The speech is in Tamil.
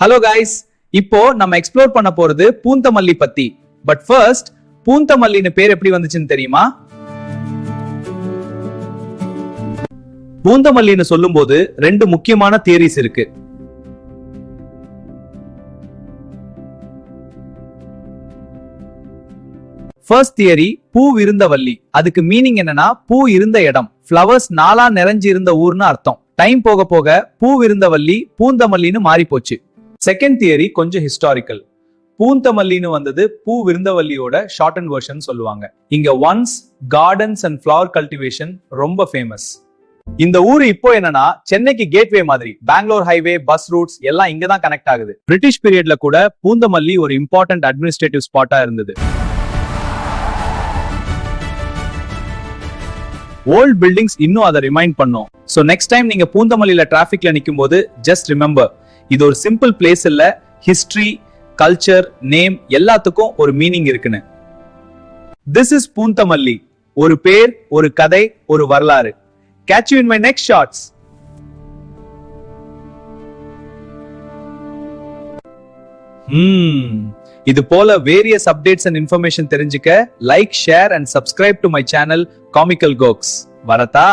ஹலோ கைஸ், இப்போ நம்ம எக்ஸ்ப்ளோர் பண்ண போறது பூந்தமல்லி பத்தி. பட் ஃபர்ஸ்ட், பூந்தமல்லின்னு பேர் எப்படி வந்துச்சுன்னு தெரியுமா? பூந்தமல்லின்னு சொல்லும்போது ரெண்டு முக்கியமான தியரிஸ் இருக்கு. ஃபர்ஸ்ட் தியரி, பூ விருந்தவல்லி. அதுக்கு மீனிங் என்னன்னா, பூ இருந்த இடம், ஃப்ளவர்ஸ் நாளா நிறைஞ்சு இருந்த ஊர்னு அர்த்தம். டைம் போக போக பூ விருந்தவல்லி பூந்தமல்லின்னு மாறி போச்சு. செகண்ட் தியரி கொஞ்சம் ஹிஸ்டாரிக்கல். பூந்தமல்லின்னு வந்தது பூ விருந்தவல்லியோட ஷார்டன் வெர்ஷன் சொல்லுவாங்க. இங்க once gardens and flower cultivation ரொம்ப ஃபேமஸ். இந்த ஊரு இப்போ என்னன்னா சென்னைக்கு கேட்வே மாதிரி. பெங்களூர் ஹைவே, பஸ் ரூட்ஸ் எல்லாம் இங்க தான் கனெக்ட் ஆகுது. பிரிட்டிஷ் பீரியட்ல கூட பூந்தமல்லி ஒரு இம்பார்ட்டன்ட் அட்மினிஸ்ட்ரேட்டிவ் ஸ்பாட்டா இருந்தது. ஓல்ட் பில்டிங்ஸ் இன்னும் அதை ரிமைண்ட் பண்ணும். சோ நெக்ஸ்ட் டைம் நீங்க பூந்தமல்லியில டிராபிக்ல நிக்கும் போது ஜஸ்ட் ரிமெம்பர், இது ஒரு சிம்பிள் பிளேஸ் இல்ல, ஹிஸ்டரி, கல்ச்சர், நேம் எல்லாத்துக்கும் ஒரு மீனிங் இருக்குன்னு. This is Poonamallee. ஒரு பேர், ஒரு கதை, ஒரு வரலாறு. Catch you in my next shots. இது போல வேரியஸ் அப்டேட்ஸ் அண்ட் இன்ஃபர்மேஷன் தெரிஞ்சுக்க like, share and subscribe to my channel comical cokes. வரதா?